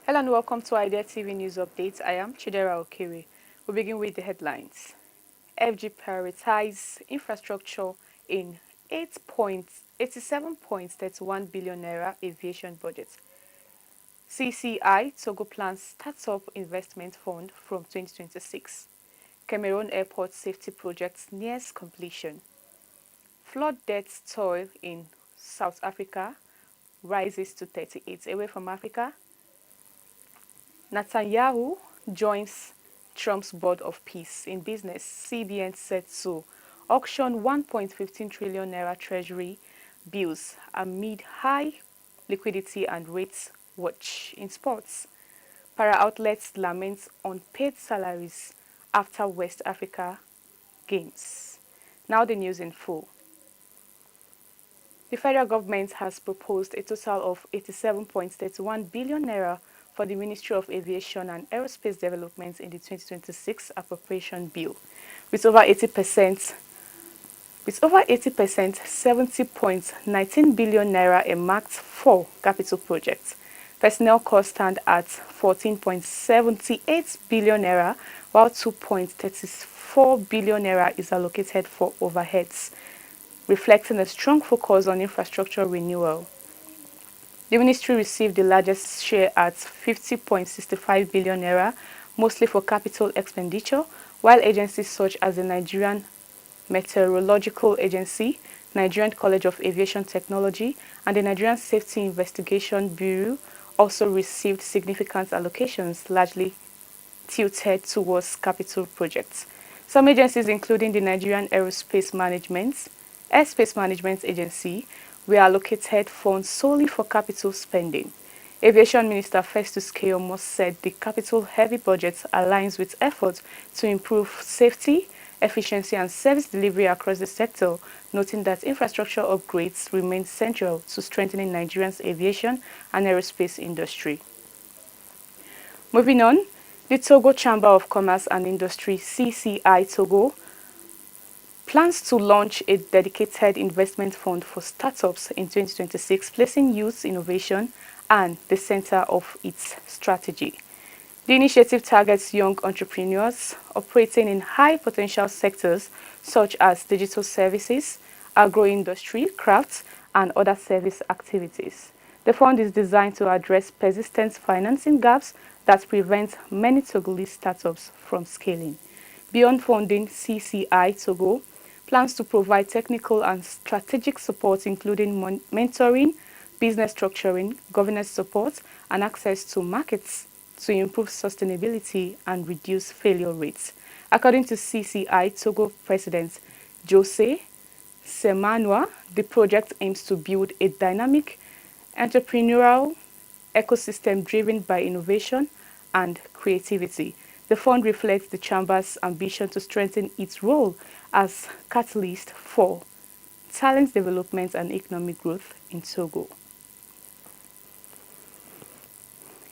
Hello and welcome to Idea TV News Updates. I am Chidera Okere. We begin with the headlines. FG prioritize infrastructure in 87.31 billion naira aviation budget. CCI-TOGO plans startup investment fund from 2026. Cameroon airport safety project nears completion. Flood death toll in South Africa rises to 38. Away from Africa, Netanyahu joins Trump's board of peace in business. CBN set to auction 1.15 trillion naira treasury bills amid high liquidity and rates watch. In sports, para outlets lament unpaid salaries after West Africa Games. Now the news in full. The federal government has proposed a total of 87.31 billion naira for the Ministry of Aviation and Aerospace Development in the 2026 appropriation bill, with over 80%, 70.19 billion naira earmarked for capital projects. Personnel costs stand at 14.78 billion naira, while 2.34 billion naira is allocated for overheads, reflecting a strong focus on infrastructure renewal. The ministry received the largest share at 50.65 billion naira, mostly for capital expenditure, while agencies such as the Nigerian Meteorological Agency, Nigerian College of Aviation Technology, and the Nigerian Safety Investigation Bureau also received significant allocations, largely tilted towards capital projects. Some agencies, including the Nigerian Airspace Management Agency, were allocated funds solely for capital spending. Aviation Minister Festus Keyamo said the capital-heavy budget aligns with efforts to improve safety, efficiency and service delivery across the sector, noting that infrastructure upgrades remain central to strengthening Nigeria's aviation and aerospace industry. Moving on, the Togo Chamber of Commerce and Industry (CCI-TOGO) plans to launch a dedicated investment fund for startups in 2026, placing youth innovation at the center of its strategy. The initiative targets young entrepreneurs operating in high-potential sectors such as digital services, agro-industry, crafts, and other service activities. The fund is designed to address persistent financing gaps that prevent many Togolese startups from scaling. Beyond funding, CCI-TOGO plans to provide technical and strategic support, including mentoring, business structuring, governance support, and access to markets to improve sustainability and reduce failure rates. According to CCI-TOGO President Jose Semanua, the project aims to build a dynamic entrepreneurial ecosystem driven by innovation and creativity. The fund reflects the Chamber's ambition to strengthen its role as catalyst for talent development and economic growth in Togo.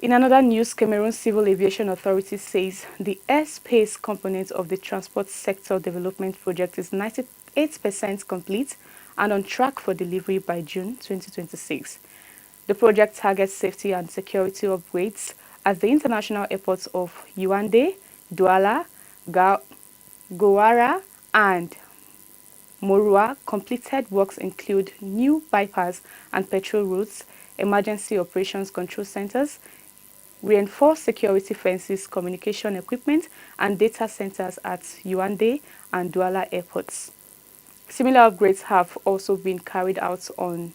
In another news, Cameroon Civil Aviation Authority says the airspace component of the transport sector development project is 98% complete and on track for delivery by June 2026. The project targets safety and security upgrades at the international airports of Yaoundé, Douala, Gowara, and Morua. Completed works include new bypass and petrol routes, emergency operations control centers, reinforced security fences, communication equipment, and data centers at Yaoundé and Douala airports. Similar upgrades have also been carried out on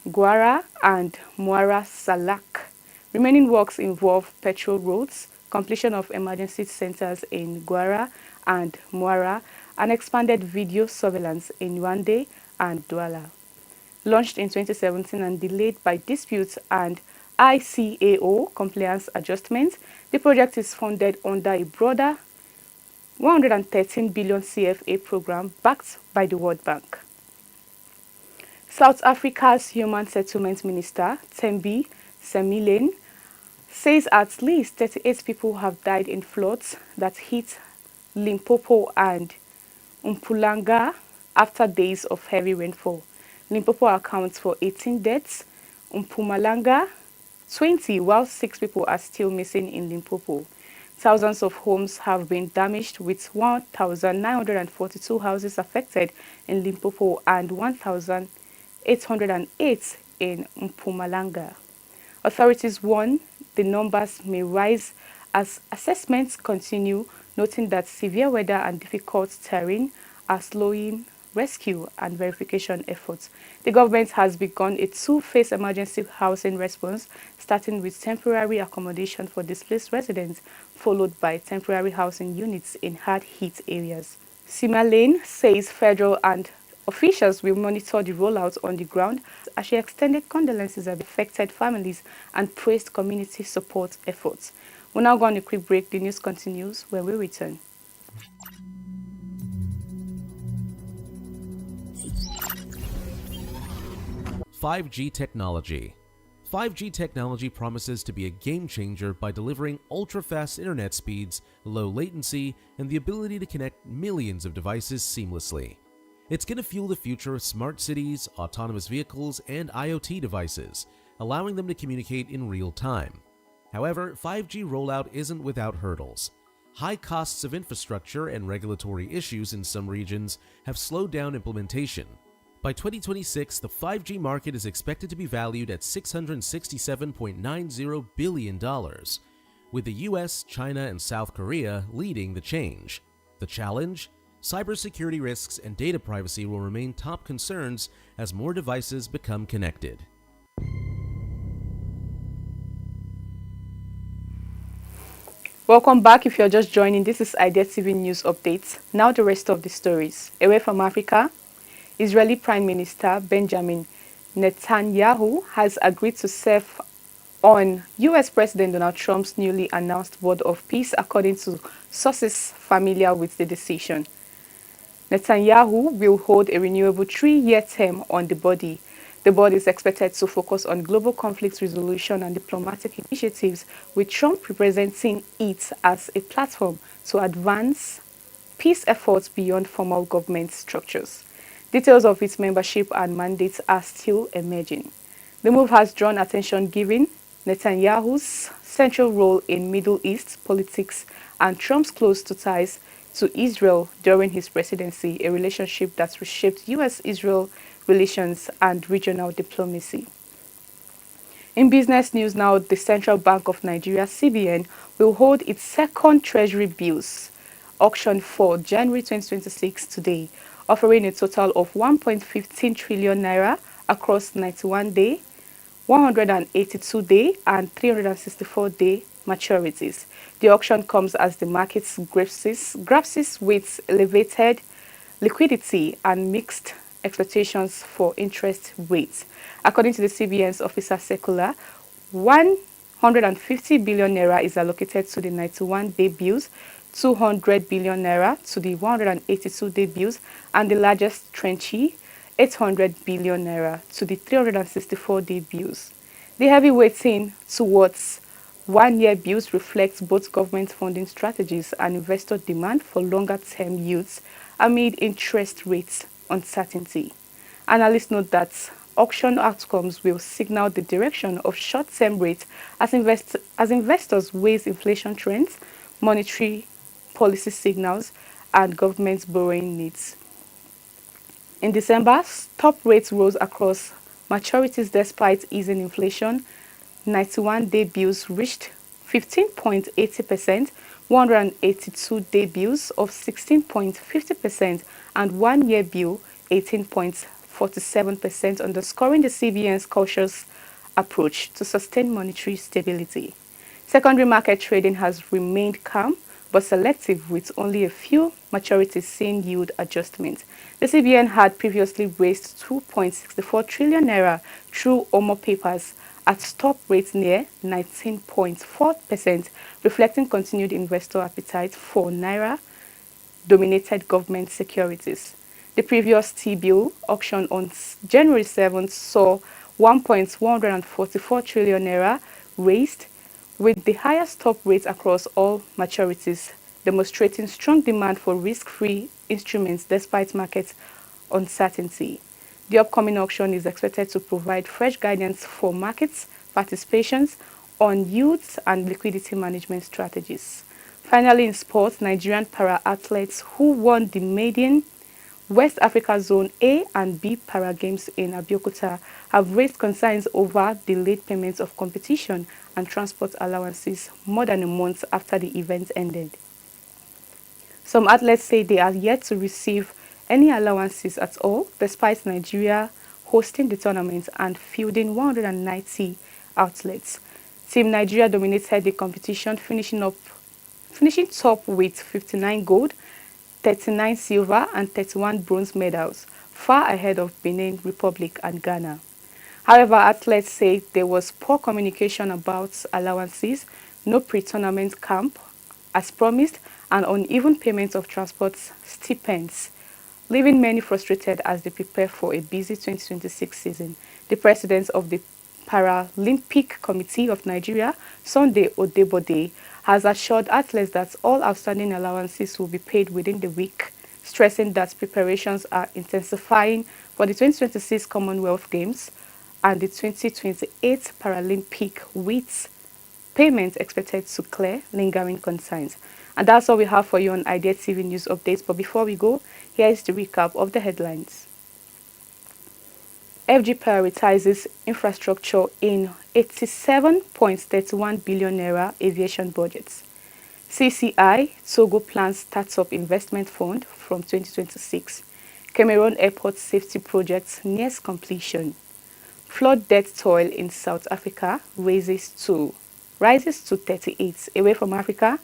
Gowara and Muara Salak. Remaining works involve petrol roads, completion of emergency centers in Gowara and Muara, and expanded video surveillance in Yaoundé and Douala. Launched in 2017 and delayed by disputes and ICAO compliance adjustments, the project is funded under a broader 113 billion CFA program backed by the World Bank. South Africa's Human Settlement Minister, Thembi Semilane, says at least 38 people have died in floods that hit Limpopo and Mpumalanga after days of heavy rainfall. Limpopo accounts for 18 deaths, Mpumalanga 20, while 6 people are still missing in Limpopo. Thousands of homes have been damaged, with 1,942 houses affected in Limpopo and 1,808 in Mpumalanga. Authorities warn the numbers may rise as assessments continue, noting that severe weather and difficult terrain are slowing rescue and verification efforts. The government has begun a two-phase emergency housing response, starting with temporary accommodation for displaced residents, followed by temporary housing units in hard-hit areas. Sima Lane says federal and officials will monitor the rollout on the ground as she extended condolences to the affected families and praised community support efforts. We'll now go on a quick break. The news continues when we return. 5G technology. 5G technology promises to be a game changer by delivering ultra-fast internet speeds, low latency, and the ability to connect millions of devices seamlessly. It's going to fuel the future of smart cities, autonomous vehicles, and IoT devices, allowing them to communicate in real time. However, 5G rollout isn't without hurdles. High costs of infrastructure and regulatory issues in some regions have slowed down implementation. By 2026, the 5G market is expected to be valued at $667.90 billion, with the US, China, and South Korea leading the change. The challenge? Cybersecurity risks and data privacy will remain top concerns as more devices become connected. Welcome back. If you're just joining, this is Idea TV News Updates. Now the rest of the stories. Away from Africa, Israeli Prime Minister Benjamin Netanyahu has agreed to serve on US President Donald Trump's newly announced Board of Peace, according to sources familiar with the decision. Netanyahu will hold a renewable 3-year term on the body. The board is expected to focus on global conflict resolution and diplomatic initiatives, with Trump representing it as a platform to advance peace efforts beyond formal government structures. Details of its membership and mandates are still emerging. The move has drawn attention given Netanyahu's central role in Middle East politics and Trump's close ties to Israel during his presidency, a relationship that reshaped US-Israel relations and regional diplomacy. In business news now, the Central Bank of Nigeria, CBN, will hold its second Treasury bills auction for January 2026 today, offering a total of 1.15 trillion naira across 91-day, 182-day, and 364-day maturities. The auction comes as the market grapples with elevated liquidity and mixed expectations for interest rates. According to the CBN's officer circular, 150 billion naira is allocated to the 91-day bills, 200 billion naira to the 182-day bills, and the largest tranche, 800 billion naira to the 364-day bills. The heavy weighting towards one-year bills reflects both government funding strategies and investor demand for longer-term yields amid interest rates uncertainty. Analysts note that auction outcomes will signal the direction of short-term rates as investors weigh inflation trends, monetary policy signals, and government borrowing needs. In December, top rates rose across maturities despite easing inflation. 91-day bills reached 15.80%, 182-day bills of 16.50%, and one-year bill 18.47%, underscoring the CBN's cautious approach to sustain monetary stability. Secondary market trading has remained calm but selective, with only a few maturities seeing yield adjustment. The CBN had previously raised 2.64 trillion naira through OMO papers at top rates near 19.4%, reflecting continued investor appetite for naira-dominated government securities. The previous T-bill auction on January 7th saw 1.144 trillion naira raised, with the highest top rates across all maturities, demonstrating strong demand for risk-free instruments despite market uncertainty. The upcoming auction is expected to provide fresh guidance for markets, participations on youth and liquidity management strategies. Finally, in sports, Nigerian para-athletes who won the maiden West Africa Zone A and B Para Games in Abeokuta have raised concerns over delayed payments of competition and transport allowances more than a month after the event ended. Some athletes say they are yet to receive any allowances at all, despite Nigeria hosting the tournament and fielding 190 outlets. Team Nigeria dominated the competition, finishing top with 59 gold, 39 silver and 31 bronze medals, far ahead of Benin Republic and Ghana. However, athletes say there was poor communication about allowances, no pre-tournament camp as promised, and uneven payment of transport stipends, leaving many frustrated as they prepare for a busy 2026 season. The president of the Paralympic Committee of Nigeria, Sunday Odebode, has assured athletes that all outstanding allowances will be paid within the week, stressing that preparations are intensifying for the 2026 Commonwealth Games and the 2028 Paralympic with payment expected to clear lingering concerns. And that's all we have for you on Idea TV News Updates. But before we go, here is the recap of the headlines. FG prioritizes infrastructure in 87.31 billion naira aviation budgets. CCI-TOGO plans startup investment fund from 2026. Cameroon airport safety project nears completion. Flood death toll in South Africa rises to 38. Away from Africa,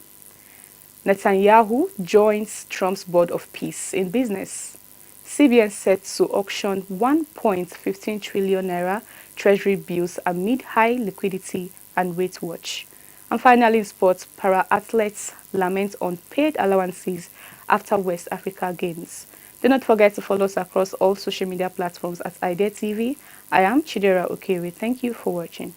Netanyahu joins Trump's board of peace in business. CBN set to auction 1.15 trillion naira treasury bills amid high liquidity and rate watch. And finally, in sports, para-athletes lament unpaid allowances after West Africa Games. Do not forget to follow us across all social media platforms at Idea TV. I am Chidera Okere. Thank you for watching.